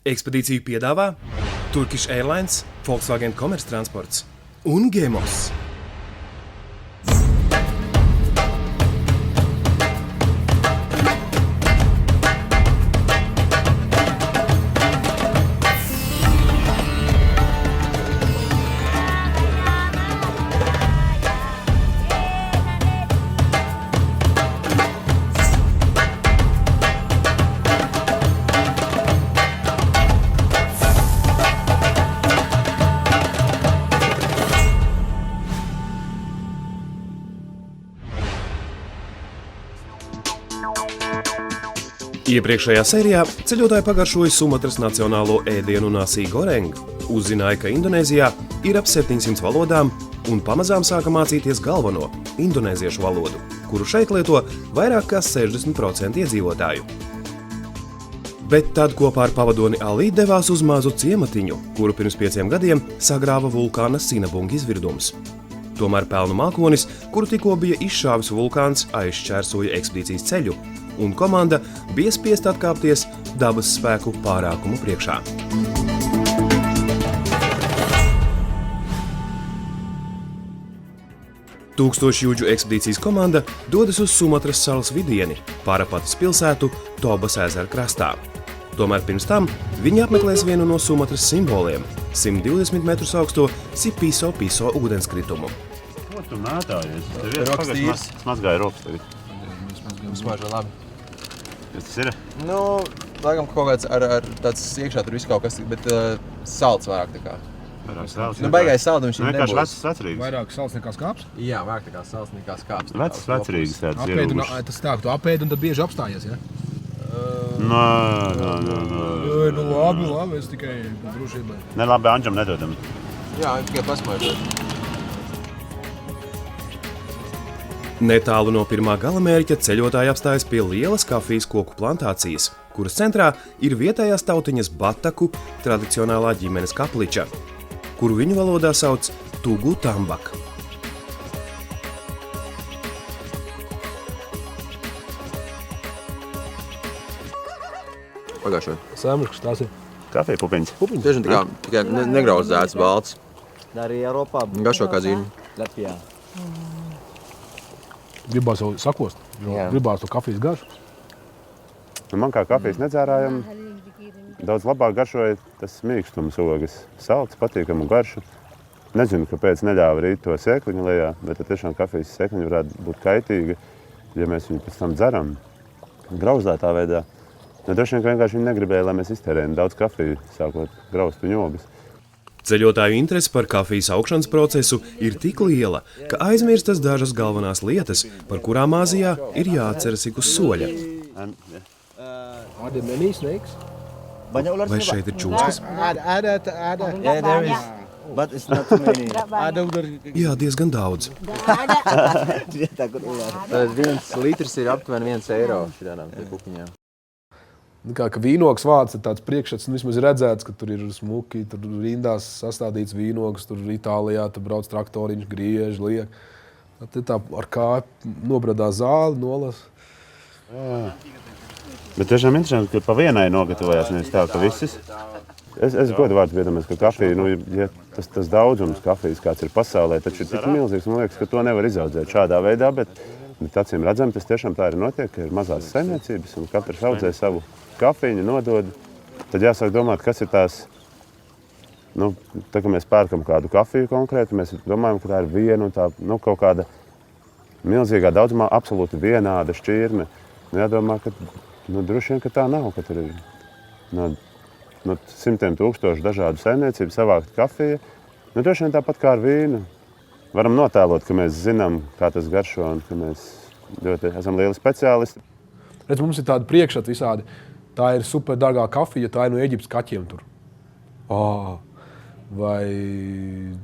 Ekspedīciju piedāvā Turkish Airlines, Volkswagen Komerctransports un Gemos. Iepriekšējā sērijā ceļotāji pagaršoja Sumatras nacionālo ēdienu nasi goreng, uzzināja, ka Indonēzijā ir ap 700 valodām un pamazām sāka mācīties galveno indonēziešu valodu, kuru šeit lieto vairāk kā 60% iedzīvotāju. Bet tad kopā ar pavadoni Ali devās uz mazu ciematiņu, kuru pirms 5 gadiem sagrāva vulkāna Sinabung izvirdums. Tomēr pelnu mākonis, kuru tikko bija izšāvis vulkāns, aizšķērsoja ekspedīcijas ceļu, un komanda bija spiest atkāpties dabas spēku pārākumu priekšā. Tūkstošjūdžu ekspedīcijas komanda dodas uz Sumatras salas vidieni, Parapatas pilsētu Tobas ezera krastā. Tomēr pirms tam viņi apmeklēs vienu no Sumatras simboliem – 120 metrus augsto Sipiso Piso ūdenskritumu. Ko tu mētājies? Tev ir pagads mazgāja rokas tagad. Smaržo labi. Kas tas ir? Nu, laikam kaut kāds ar tāds iekšā tur viss kaut kas, bet salds vairāk tā kā. Vairāk salds. Nu, baigais saldums viņš nebūs. Vienkārši vecrīgas. Vairāk salds nekā skāps? Jā, vairāk tā kā salds nekā skāps. Vecrīgas tāds Apēd un ierūgušas. tas tā, ka tu apēd un tad bieži apstājies, ja? Nē. Nu labi, es tikai drošībai. Ne, labi, Anģam nedodam. Jā, tikai pasmaržot. Netālu no pirmā galamērķa ceļotāji apstājas pie lielas kafijas koku plantācijas, kuras centrā ir vietējās tautiņas Bataku tradicionālā ģimenes kapliča, kuru viņu valodā sauc Tugu Tambak. Pagājušo. Sēmuškas tās ir. Kafija pupiņas. Tiešām tikai negrauzdēts balts. Dari Eropa. Garšo kā zīme. Latvijā. Gribās jau sakost, Jā. gribās to kafijas garšu. Nu, man kā kafijas nedzērājam, daudz labāk garšoja tas mīkstums ogas. Salds, patīkamu garšu. Nezinu, kāpēc neļāva rīt to sēkliņu lejā, bet tiešām kafijas sēkliņa varētu būt kaitīga, ja mēs viņu pēc tam dzeram grauzdētā veidā. Droši vien, ka vienkārši viņi negribēja, lai mēs iztērējam daudz kafiju, sākot graust viņu ogas. Ceļotāju interese par kafijas augšanas procesu ir tik liela, ka aizmirstas dažas galvenās lietas, par kurām Āzijā ir jāatceras ik uz soļa. Are there many snakes? Banyak ular Vai sini, Pak? šeit ir čūskas? Ada. Yeah, there is. But it's not too many. Ada ular. Jā, diezgan daudz. Dia takut ular. Tad 1 litrs ir aptuveni 1 eiro šitādām pupiņām. Kā vīnogas vārds ir tāds priekšstats, un vismaz ir redzēts, ka tur ir smuki, tur rindās sastādīts vīnogas, tur Itālijā, tur brauc traktoriņš, griež, liek. Tad tā ar kāju nobradā zāli, nolas. Bet tiešām interesanti, ka pa vienai nogatavojās, nevis tā, ka visas. Es godu vārdu piedomāju, ka kafija, nu, ja tas daudzums kafijas, kāds ir pasaulē, taču ir tik milzīgs, man liekas, ka to nevar izaudzēt šādā veidā, bet acīm redzam, tas tiešām tā arī notiek, ka ir mazās saimniecības un katrs audzē savu kafiju, nodod. Tad jāsāk domāt, kas ir tās, nu, tā, ka mēs pērkam kādu kafiju konkrēti, mēs domājam, ka tā ir viena un tā, nu, kaut kāda milzīgā daudzumā absolūti vienāda šķirne. Nu, jādomā, ka, nu, droši vien, ka tā nav, ka tur ir no simtiem tūkstošu dažādu saimniecību savākt kafija. Nu, droši vien tāpat kā ar vīnu. Varam notēlot, ka mēs zinām, kā tas garšo un ka mēs ļoti esam lieli speciālisti. Redz, mums ir tādi priekšstati visādi. Tā ir super dārgā kafija, tā ir no Eģiptes kaķiem tur. Vai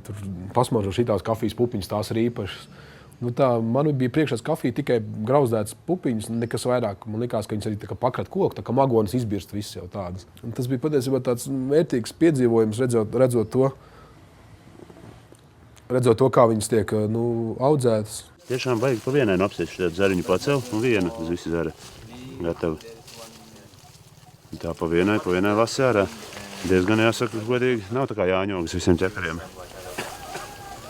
tur pasmaržo šitās kafijas pupiņas, tās ir īpašas. Nu tā, man bija priekšstats kafija tikai grauzdētas pupiņas, nekas vairāk. Man likās, ka viņas arī tā kā pakrat koku, tā kā magonis izbirst viss jau tādas. Un tas bija patiesībā tāds vērtīgs piedzīvojums, redzot to, kā viņas tiek audzētas. Tiešām vajag pa vienai apsēst šādu zariņu pacel un vienu uz visi zara. Gatavi. Tā pa vienai lasi ārā. Diezgan jāsaka, godīgi, nav tā kā jāņogas visiem ķekariem.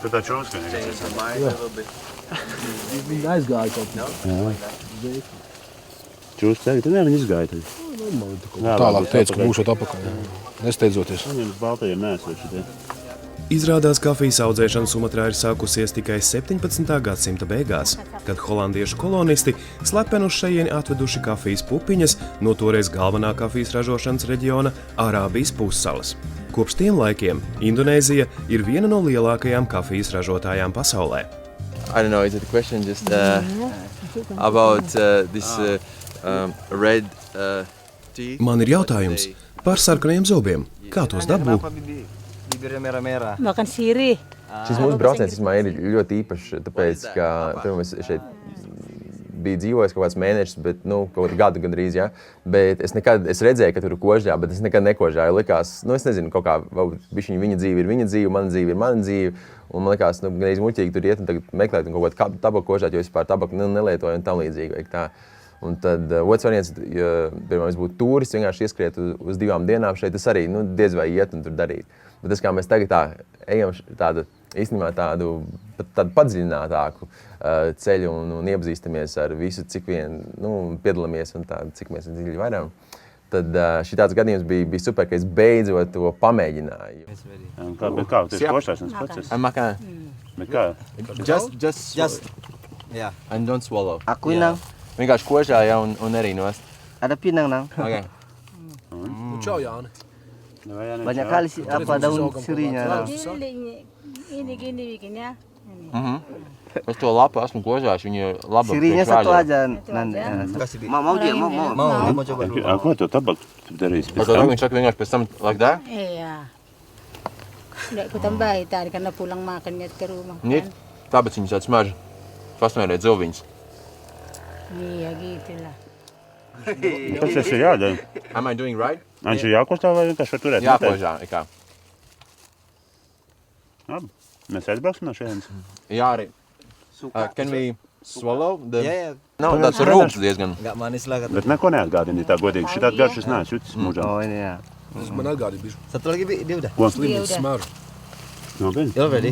Tu tā čūskanīgas esi. Viņi aizgāja kaut kā. Čūs ceļi, tad ne, viņi izgāja tad. Tālāk teica, ka būšot apakaļ. Nesteidzoties. Viņiem Baltijiem neesot šitie. Izrādās, kafijas audzēšana Sumatrā ir sākusies tikai 17. gadsimta beigās, kad holandiešu kolonisti slepeni uz šejieni atveduši kafijas pupiņas no toreiz galvenā kafijas ražošanas reģiona Arābijas pussalas. Kopš tiem laikiem Indonēzija ir viena no lielākajām kafijas ražotājām pasaulē. I don't know, is it a question just about this red tea? Man ir jautājums par sarkaniem zobiem. Kā tos dabū? Bibirnya merah-merah. Makan sirih. Šis mūsu brauciens ir ļoti īpašs, tāpēc, ka pirms es šeit biju dzīvojis kaut kāds mēnešus, bet, kaut kādu gadu gandrīz, ja? Bet es redzēju, ka tur ir kožģā, bet es nekad nekožģāju. Likās, es nezinu, kaut kā, viņa dzīve ir viņa dzīve, mana dzīve ir mana dzīve, un man likās, gandrīz muļķīgi tur iet un tagad meklēt un kaut kādu tabaku kožģāt, jo vispār tabaku nelietoju un tam līdzīgi. Un tad otrs variants, ja, piemēram, es būtu turists, vienkārši ieskriet uz 2 dienām šeit, tas arī, diez vai iet un tur darīt. Bet tas, kā mēs tagad ejam īstenībā tādu padziļinātāku ceļu un iepazīstamies ar visu, cik vien piedalāmies un cik mēs dziļi varam, tad šī tāds gadījums bija super, ka es beidzot to pamēģināju. Kā tieši košķēšanas process? Makan. Bet kā? Just Ya. and don't swallow. Aku nang. Vienkārši kožā, ja, un arī nost. Ada pinang nang. Okay. Čau, Jāni. Banyak kali sih apa daun sirihnya nang. Ini gini bikinnya. Es to lapu esmu kožājuši, viņa ir laba. Sirihnya satu aja nan. Kasih Mau dia mau. Dia mau coba dulu. Ko to tabaku darīs Par pēc to tam? viņš saka vienkārši pēc tam like that? Iya. Nggak ku tambahin tadi karena pulang makannya ke rumah. Nīt, tāpēc viņas tāds smarža. Pasmērēt zoviņas. Iya gitulah. Tas ir jādara. Am I doing right? Viņš ir jākostā vai vienkārši var turēt? Jā, kožā, kā. Labi. Mēs aizbrauksim no šeit. Jā, arī. Can we swallow the... Ya. Nav tāds rūgs diezgan. Enggak manis lah kata. Bet neko neatgādini tā godīgi. Šitā garšas neesmu jutis mūžā. Oh ini ya. Tas man atgādīja bišķi. Satu lagi Bi, dia udah. Ko? Slimības smaržu. Nopietni? Ya ready.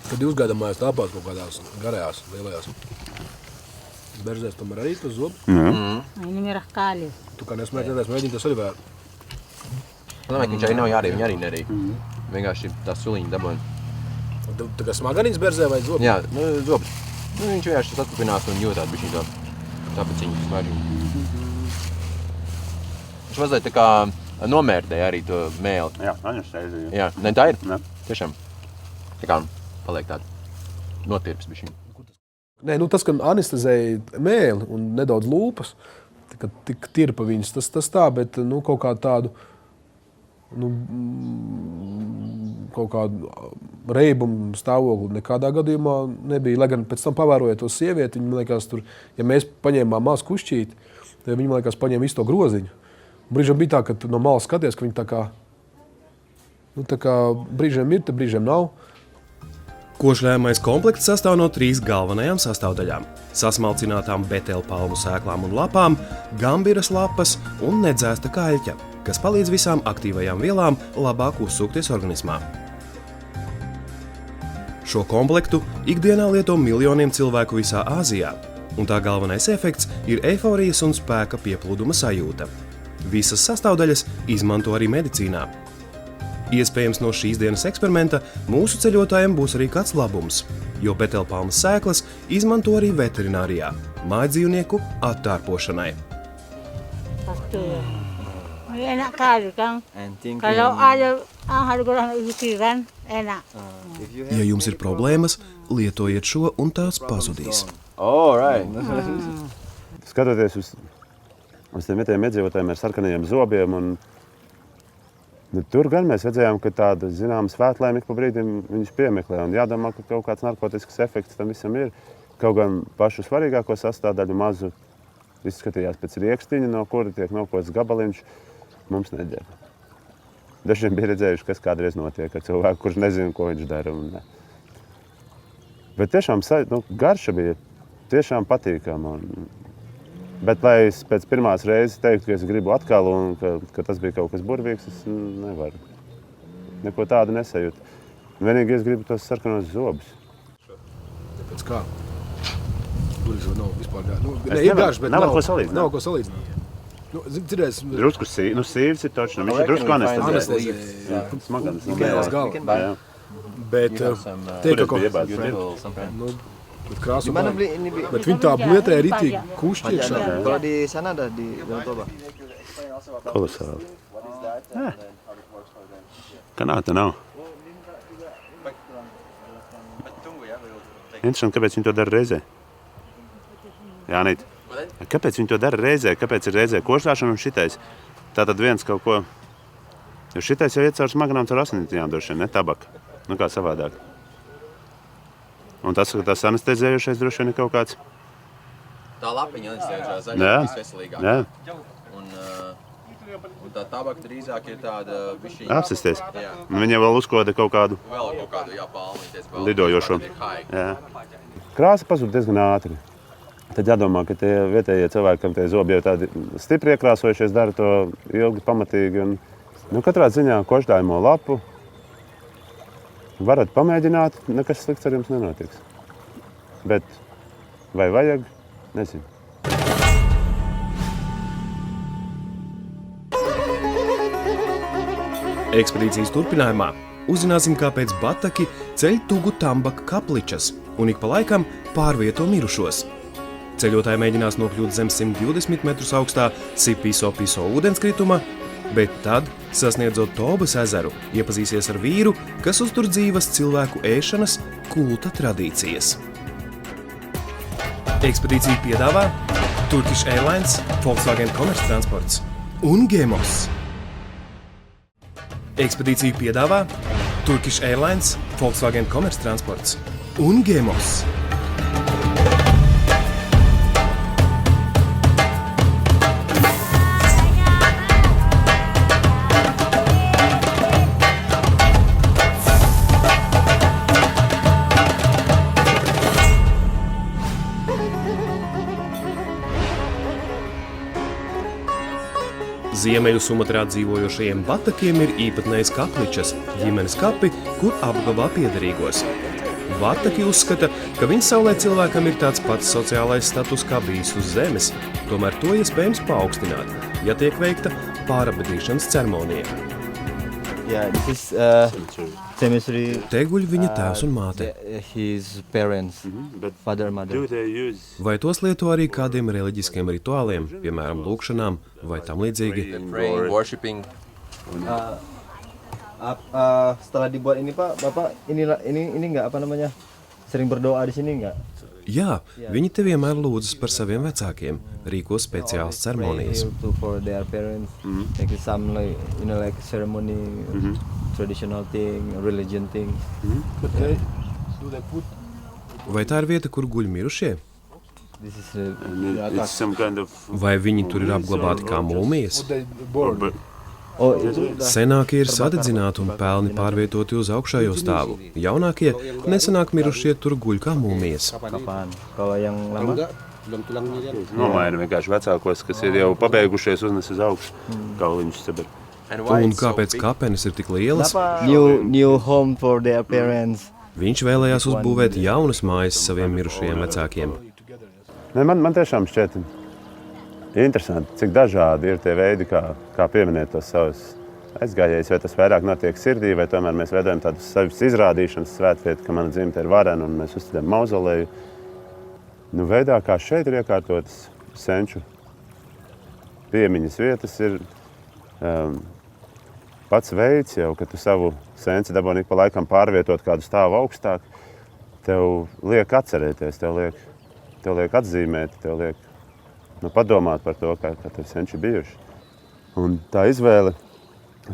Kad jūs gaidāmājās tāpās kaut kādās garajās, lielajās berzēs, tomēr arī tas zobu. Ini merah kali. Tu kā nesmēķināties, mēģini tas arī vēr. Domāju, ka viņš arī nav jārīja, viņa arī nerīja. Vienkārši tā suliņa dabūja. Tā kā smaganīts berzē vai zobu? Jā, zobs. Viņš vienkārši satkupinās un jūtāt bišķi to tāpeciņu smaržu. Viņš mazliet tā kā nomērtēja arī to mēli. Jā, Aņas teizīja. Jā, ne tā ir? Ne. Tiešām. Tā kā paliek tāda notirps bišķiņa. Nē, tas, ka anestezēja mēli un nedaudz lūpas, tik tirpa viņas, tas tā, bet kaut kā tādu, kaut kādu reibumu stāvokli nekādā gadījumā nebija. Lai gan pēc tam pavērojot to sievieti, viņa, man liekas, tur, ja mēs paņēmām mazu kušķīti, tad viņa, man liekas, paņēma visu to groziņu. Brīžiem bija tā, ka tu no malas skaties, ka viņa tā kā brīžiem ir, te brīžiem nav. Košļājamais komplekts sastāv no 3 galvenajām sastāvdaļām – sasmalcinātām betelpalmu sēklām un lapām, gambiras lapas un nedzēsta kaļķa, kas palīdz visām aktīvajām vielām labāk uzsūkties organismā. Šo komplektu ikdienā lieto miljoniem cilvēku visā Āzijā, un tā galvenais efekts ir eiforijas un spēka pieplūduma sajūta. Visas sastāvdaļas izmanto arī medicīnā. Iespējams, no šīs dienas eksperimenta mūsu ceļotājiem būs arī kāds labums, jo betelpalmas sēklas izmanto arī veterinārijā, mājdzīvnieku attārpošanai. Enak kali, Kang. And think. Kalau ada harga pikiran, enak. Ja jums ir problēmas, lietojiet šo un tās pazudīs. All right. Skatoties uz tiem vietējiem iedzīvotājiem ar sarkanajiem zobiem, tur gan mēs redzējām, ka tāda zināma svētlaime ik pa brīdim viņus piemeklē. Un jādomā, ka kaut kāds narkotisks efekts tam visam ir. Kaut gan pašu svarīgāko sastāvdaļu mazu izskatījās pēc riekstiņa, no kura tiek nokots gabaliņš, mums neder. Dažiem bija redzējuši, kas kādreiz notiek ar cilvēku, kurš nezina, ko viņš dara. Bet tiešām garša bija tiešām patīkama. Bet, lai es pēc pirmās reizes teiktu, ka es gribu atkal un ka tas bija kaut kas burvīgs, es nevaru. Neko tādu nesajūtu. Vienīgi es gribu tos sarkanos zobus. Pēc kā? Burvīgs vai nav vispār gārš? Es nevaru ko salīdzināt. Nav ko salīdzināt. Dzirdēs, Drusku sīvs ir točs, viņš ir drusku anestezē. Smaganas. Kēlas galva. Bet tiek kaut bet krāsu Mana baigi. beli ini beli. Bet viņi tā lietrē ritīgi kušķi iekšā. Kalau di sana ada di Danau Toba. Kolosāli. Kanāta nav. Interesanti, kāpēc viņi to dara reizē? Jānīt, kāpēc viņi to dara reizē? Kāpēc ir reizē košļāšana un šitais? Tātad viens kaut ko... Jo šitais jau iet caur smaganām, caur asinītījām droši vien, ne tabaka. Nu kā savādāk. Un tas anestezējošais droši vien ir kaut kāds... Tā lapiņa anestezējošā Jā. zaļā veselīgāka. Jā, Un tā tabaka drīzāk ir tāda bišķiņa. apsisties. Jā. Un viņi vēl uzkoda kaut kādu Vēl kaut kādu palmīties. lidojošo. Jā. Krāsa pazūd diezgan ātri. Tad jādomā, ka tie vietējie cilvēki, kam tie zobi jau tādi stipri iekrāsojušies, dara to ilgi, pamatīgi. Un, katrā ziņā koždājumo lapu varat pamēģināt, nekas slikts ar jums nenotiks. Bet vai vajag? Nezinu. Ekspedīcijas turpinājumā uzzināsim, kāpēc bataki ceļ Tugu Tambaka kapličas un ik pa laikam pārvieto mirušos. Ceļotāji mēģinās nokļūt zem 120 metrus augstā Sipiso ūdenskrituma, bet tad, sasniedzot Tobas ezeru, iepazīsies ar vīru, kas uztur dzīvas cilvēku ēšanas kulta tradīcijas. Ekspedīciju piedāvā Turkish Airlines, Volkswagen Komerctransports un Gemos. Ekspedīciju piedāvā Turkish Airlines, Volkswagen Komerctransports un Gemos. Ziemeļu Sumatrā dzīvojošajiem batakiem ir īpatnējs kapličas, ģimenes kapi, kur apglabā piederīgos. Bataki uzskata, ka viņa saulē cilvēkam ir tāds pats sociālais status kā bijis uz zemes, tomēr to iespējams paaugstināt, ja tiek veikta pārabadīšanas ceremonija. Yeah, this is cemetery. Te guļ viņa tēvs un māte. His parents, father, mother. Vai tos lieto arī kādiem reliģiskiem rituāliem, piemēram, lūkšanām vai tam līdzīgi? Praying, worshipping. Setelah dibuat ini Pak, Bapak ini enggak apa namanya? Sering berdoa di sini enggak? Jā, viņi te vienmēr lūdzas par saviem vecākiem, rīko speciālas ceremonijas. For their parents, like some like ceremony, traditional thing, religion thing. Vai tā ir vieta, kur guļ mirušie? This is Vai viņi tur ir apglabāti kā mūmijas? itu Senākie ir sadedzināti un pelni pārvietoti uz augšējo stāvu. Jaunākie nesenāk mirušie tur guļ kā mūmijas. kapan? Kalau yang lama? Nomaina vienkārši vecākos, kas ir jau pabeigušies, uznes uz augšu kauliņus seber. Un kāpēc kapenes ir tik lielas? New home for their parents. Viņš vēlējās uzbūvēt jaunas mājas saviem mirušajiem vecākiem. Man tiešām šķiet interesanti, cik dažādi ir tie veidi, kā pieminēt tos savus aizgājējus. Vai tas vairāk notiek sirdī, vai tomēr mēs veidojam tādu savas izrādīšanas svētvietu, ka mana dzimta ir varena un mēs uzstādām mauzoleju. Veidā, kā šeit ir iekārtotas senču piemiņas vietas, ir pats veids jau, ka tu savu senci dabūni ik pa laikam pārvietot kādu stāvu augstāk, tev liek atcerēties, tev liek atzīmēt, tev liek padomāt par to, kā tev senči bijuši. Un tā izvēle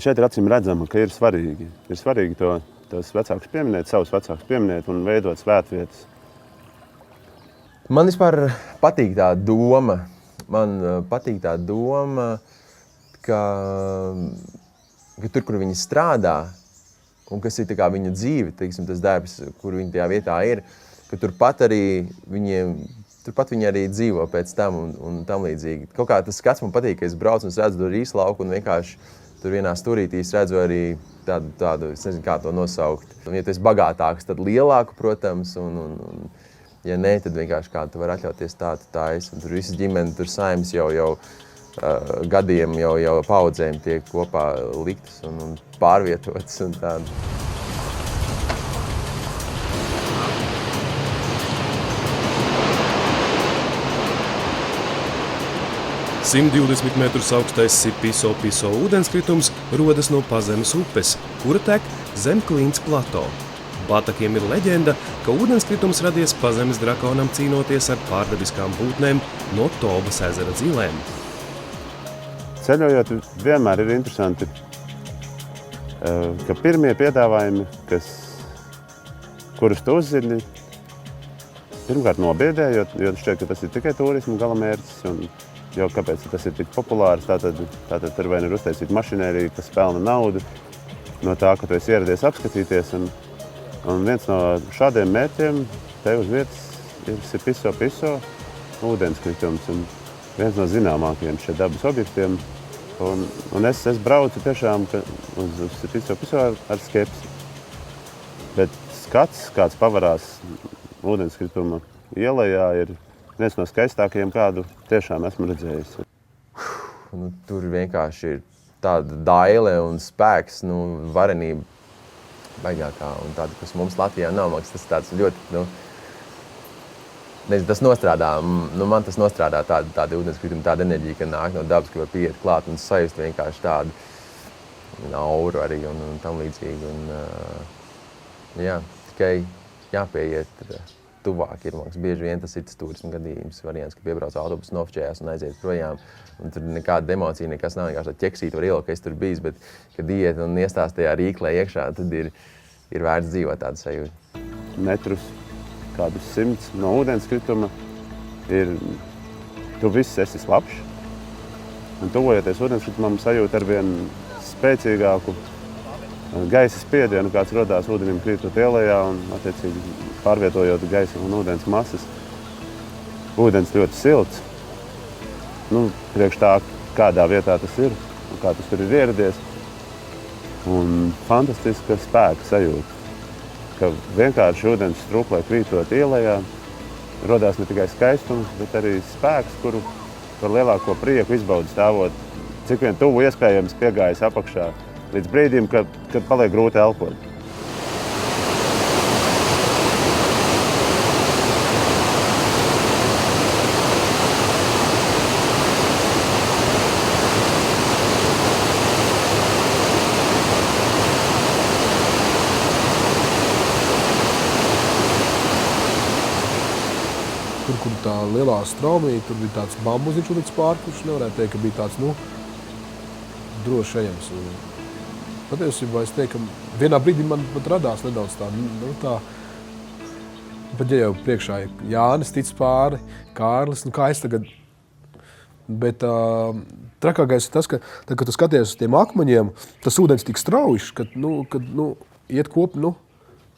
šeit ir acīm redzama, ka ir svarīgi. Ir svarīgi tos vecākus pieminēt, savus vecākus pieminēt un veidot svētvietas. Man vispār patīk tā doma. Ka tur, kur viņi strādā, un kas ir tā kā viņa dzīve, teiksim, tas darbs, kur viņi tajā vietā ir, ka turpat arī viņiem turpat viņi arī dzīvo pēc tam un tam līdzīgi. Kaut kā tas skats man patīk, ka es braucu un es redzu tur Rīgas lauku un vienkārši tur vienā stūrītī es redzu arī tādu, es nezinu, kā to nosaukt. Un, ja tu esi bagātāks, tad lielāku, protams, un ja nē, tad vienkārši kā tu vari atļauties tā es. Un tur visa ģimene, tur saimes jau gadiem, jau paudzēm tiek kopā liktas un pārvietotas un tādu. 120 metrus augstais Sipiso ūdenskritums rodas no Pazemes upes, kura tek zem Klints plato. Batakiem ir leģenda, ka ūdenskritums radies Pazemes drakonam cīnoties ar pārdabiskām būtnēm no Tobas ezera zilēm. Ceļojot vienmēr ir interesanti, ka pirmie piedāvājumi, kurus tu uzzini, pirmkārt nobiedē, jo šķiet, ka tas ir tikai turismu galamērķis. Jo kāpēc tas ir tik populārs, tātad tur vai ir uztaisīta mašinērija, kas pelna naudu no tā, ka tu esi ieradies apskatīties. Un viens no šādiem mērķiem te uz vietas ir Sipiso ūdenskritums un viens no zināmākajiem šie dabas objektiem. Un es braucu tiešām uz Sipiso ar skepsi. Bet skats, kāds pavarās ūdenskrituma ielajā, ir viens no skaistākajiem, kādu tiešām esmu redzējis. Tur vienkārši ir tāda daile un spēks, varenība baigākā un tāda, kas mums Latvijā nav. Tas tāds ļoti, nezinu, tas nostrādā, man tas nostrādā tāda ūdenskrituma, tāda enerģija, ka nāk no dabas, ka var pieiet klāt un sajust vienkārši tādu auru arī un tam līdzīgi. Tikai jāpieiet tuvāk ir. Bieži vien tas ir tas turismu gadījums variants, ka piebrauc autobusu, nofčējās un aiziet projām. Un tur nekāda emocija, nekas nav, vienkārši tā ķeksīta var ielikt, ka es tur bijis, bet, kad iet un iestāst tajā rīklē iekšā, tad ir vērts dzīvot tādu sajūtu. Metrus, kādus 100 no ūdenskrituma, tu viss esi slapšs. Un tuvojoties ūdenskritumam, sajūt arvien spēcīgāku gaisa spiedienu, kāds rodās ūdenim krītot ielējā un, attiecīgi, pārvietojot gaisa un ūdens masas. Ūdens ļoti silts. Priekš tā, kādā vietā tas ir un kā tas tur ir ieradies. Un fantastiska spēka sajūta, ka vienkārši ūdens struplē krītot ielējā rodās ne tikai skaistums, bet arī spēks, kuru par lielāko prieku izbauda stāvot, cik vien tuvu iespējams piegājis apakšā, līdz brīdim, kad paliek grūti elpot. Tur, kur tā lielā straumīja, tur bija tāds bambuziņš līdz pāri, kurš nevarētu teikt, ka bija tāds, droši ejams. Patiesībā es teiktu, ka vienā brīdī man pat radās nedaudz tā, pat ja jau priekšā ir Jānis tic pāri, Kārlis, kā es tagad. Bet trakākais ir tas, ka, tad, kad tu skaties uz tiem akmeņiem, tas ūdens tik strauji, kad iet kopi,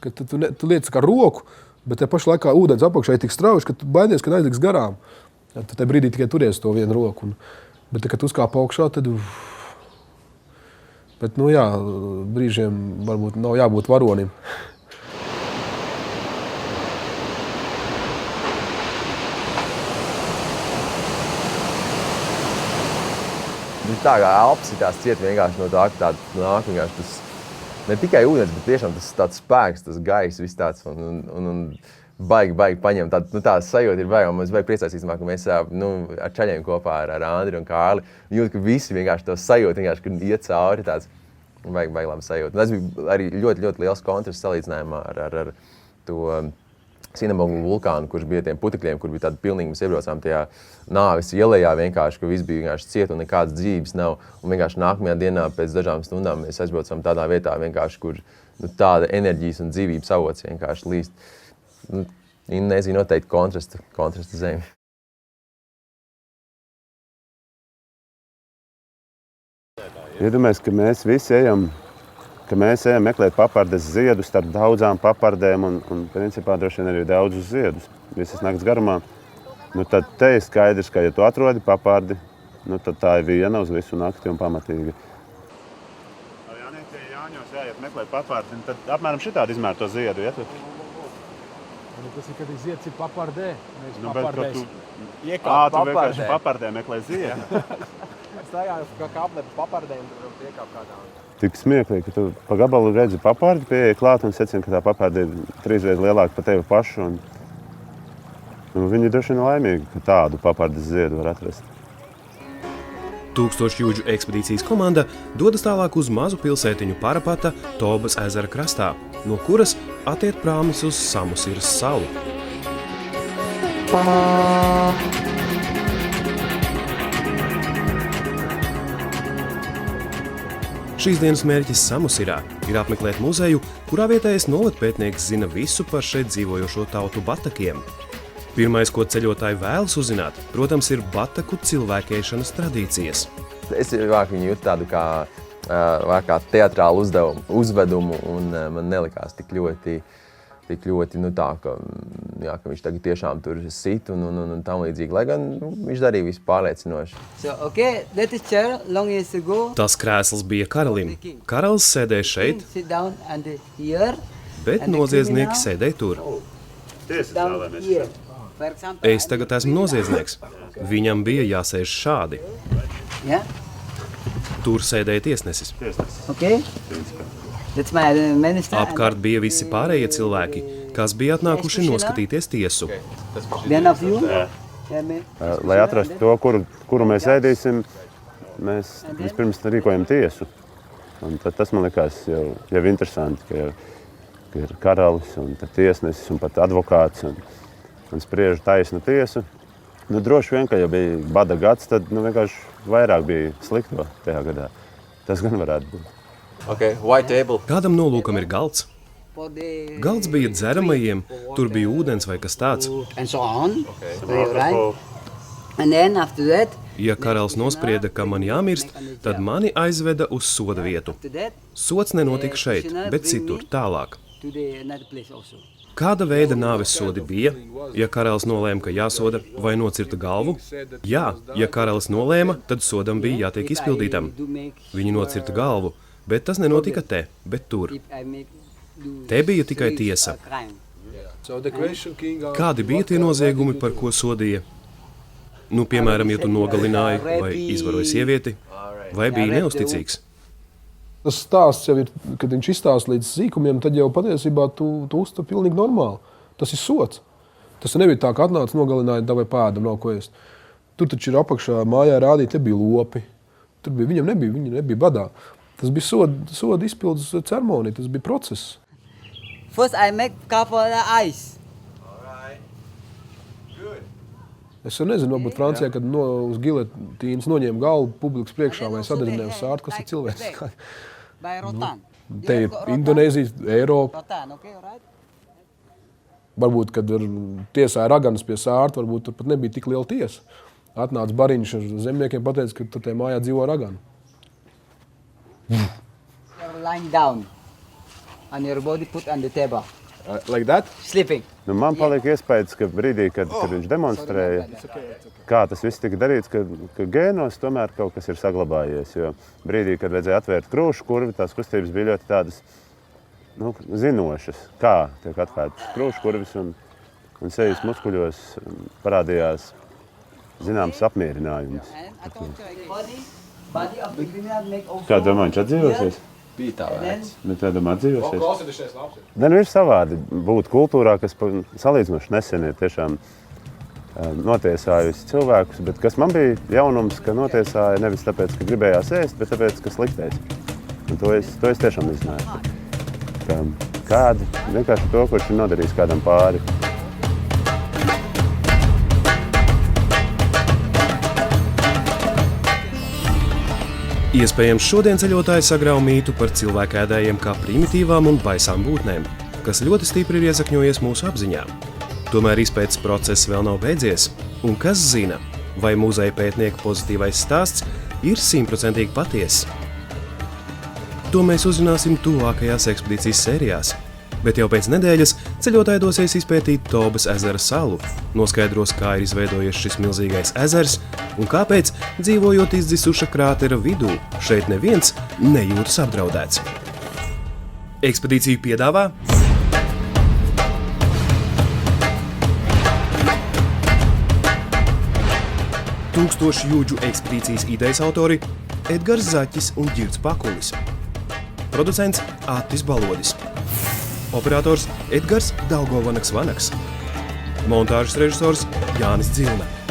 ka tu liec kā roku, bet te pašā laikā ūdens apakšā ir tik strauji, ka tu baidies, kad aizliks garām. Tu te brīdī tikai turies to vienu roku. Bet, kad uzkāp augšā, tad... Bet, brīžiem varbūt nav jābūt varonim. Tā kā Alpes ir tās ciet vienkārši no tā, ka nāk vienkārši tas ne tikai ūdens, bet tiešām tas tāds spēks, tas gaiss, viss tāds un baigi paņem. Tā sajūta ir baigi, un es baigi priecājos, ka mēs ar čaļiem kopā ar Andri un Kārli jūt, ka visi vienkārši to sajūta, vienkārši, kad iet cauri tāds baigi labi sajūta. Tas bija arī ļoti, ļoti liels kontrasts salīdzinājumā ar to Sinamogu vulkānu, kurš bija tiem putekļiem, kur bija tāda pilnīgi, mēs iebraucām tajā nāves ielējā vienkārši, ka viss bija vienkārši ciet un nekādas dzīves nav. Un vienkārši nākamajā dienā pēc dažām stundām mēs aizbraucām tādā vietā vienkārši, kur tāda enerģijas un dzīvības avots vienkārši līst. Indonēzija noteikti kontrasta zemi. Iedomājies, ka mēs visi ejam meklēt papardes ziedus starp daudzām papardēm un principā droši vien arī daudzus ziedus visas nakts garumā. Nu, tad te ir skaidrs, ka, ja tu atrodi papardi, nu, tad tā ir viena uz visu nakti un pamatīgi. Jāņos jāiet meklēt papardi, tad apmēram šitādi izmēr to ziedu. Ja? Tas ir, kad ir zieds ir papardē. Nu, tu vienkārši papardē meklē ziedu. Staigājot kā aplepa papardē un tur piekāp kādā. Tik smieklīgi, ka tu pa gabalu redzi papardi, pieeja klāt un secini, ka tā papardi ir 3 reizes lielāka par tevi pašu. Viņi ir droši vien laimīgi, ka tādu papardes ziedu var atrast. Tūkstošjūdžu ekspedīcijas komanda dodas tālāk uz mazu pilsētiņu Parapata Tobas ezera krastā, no kuras attiet prāmis uz Samusiras salu. Šīs dienas mērķis Samusirā ir apmeklēt muzeju, kurā vietējais novatpētnieks zina visu par šeit dzīvojošo tautu batakiem. Pirmais, ko ceļotāji vēlas uzzināt, protams, ir bataku cilvēkēšanas tradīcijas. Es viņu jūtu tādu kā teatrālu uzvedumu, un man nelikās tik ļoti tā, ka viņš tagad tiešām tur sit un tam līdzīgi, lai gan viņš darīja visu pārliecinoši. So, okay, that is chair long years ago. Tas krēsls bija karalim. Karalis sēdēja šeit, Sit down and here. bet noziedznieki sēdēja tur. Down here. For example, Es tagad esmu noziedznieks. Viņam bija jāsēž šādi. yeah. Tur sēdēja tiesnesis. Okay. That's my minister. Apkārt bija visi pārējie cilvēki, kas bija atnākuši noskatīties tiesu. One of you. Yeah, me. Lai atrastu to, kuru mēs ēdīsim, mēs vispirms rīkojam tiesu. Un tad tas man likās jau interesanti, ka ir karalis un tiesnesis un pat advokāts un spriež taisnu tiesu. Nu, droši vien, ka ja bija bada gads, tad vienkārši vairāk bija slikto tajā gadā. Tas gan varētu būt. Okay, white table. Kādam nolūkam ir galds? For the Galds bija dzeramajiem, tur bija ūdens vai kas tāds. and so on. Right? And then after that, Ja karalis nosprieda, ka man jāmirst, tad mani aizveda uz soda vietu. after that, Sods nenotika šeit, bet citur tālāk. to the another place also. Kāda veida nāves sodi bija? Ja karalis nolēma, ka jāsoda vai nocirta galvu? Jā, ja karalis nolēma, tad sodam bija jātiek izpildītam. Viņi nocirta galvu, bet tas nenotika te, bet tur. Te bija tikai tiesa. Kādi bija tie noziegumi, par ko sodīja? Nu, piemēram, ja tu nogalināji vai izvaroji sievieti, vai bija neusticīgs? Tas stāsts jau ir, kad viņš izstāsta līdz sīkumiem, tad jau patiesībā tu uztver pilnīgi normāli. Tas ir sots. Tas nebija tā, ka atnāca nogalināja, vai pēdam nav ko ēst. Tur taču ir apakšā mājā rādīt, te bija lopi. Tur bija, viņi nebija badā. Tas bija soda izpildes ceremonija, tas bija process. First, I make cover the eyes. Es jau nezinu, varbūt Francijā, kad uz giletīnas noņēma galvu publikas priekšā vai sadedzināja sārtu, kas ir cilvēks. By rotan. Te ir Indonēzija, Eiropa. Rotan, okay, right? Varbūt, kad tiesāja raganas pie sārta, varbūt tur pat nebija tik liela tiesa. Atnāca bariņš ar zemniekiem, pateica, ka tur tie mājā dzīvo ragani. You're lying down. And your body put on the table. Like that? Sleeping. Nu, man palika iespējas, ka brīdī, kad viņš demonstrēja, kā tas viss tika darīts, ka gēnos tomēr kaut kas ir saglabājies. Jo brīdī, kad vajadzēja atvērt krūšu kurvi, tās kustības bija ļoti tādas zinošas, kā tiek atvērtas krūšu kurvis un sejas muskuļos parādījās zināms apmierinājums. Body of the criminal make also. Kā domā, viņš atdzīvosies? Bija tā vērts. Bet tā domā, atdzīvosies? Nu, ir savādi būt kultūrā, kas salīdzinoši nesen ir tiešām notiesājusi cilvēkus, bet kas man bija jaunums, ka notiesāja nevis tāpēc, ka gribējās ēst, bet tāpēc, ka sliktais. Un to es tiešām nezināju. Kādu, vienkārši to, kurš ir nodarījis kādam pāri. Iespējams, šodien ceļotāji sagrauj mītu par cilvēkēdājiem kā primitīvām un baisām būtnēm, kas ļoti stipri ir iesakņojies mūsu apziņā. Tomēr izpētes process vēl nav beidzies, un kas zina, vai muzeja pētnieku pozitīvais stāsts ir 100% patiess. To mēs uzzināsim tuvākajās ekspedīcijas sērijās. Bet jau pēc nedēļas ceļotāji dosies izpētīt Tobas ezera salu, noskaidros, kā ir izveidojies šis milzīgais ezers un kāpēc, dzīvojot izdzisuša krātera vidū, šeit neviens nejūtas apdraudēts. Ekspedīcija piedāvā Tūkstošu jūdžu ekspedīcijas idejas autori Edgars Zaķis un Ģirds Pakulis. Producents Attis Balodis. Operators Edgars Daugovanaks-Vanaks. Montāžas režisors Jānis Dzilne.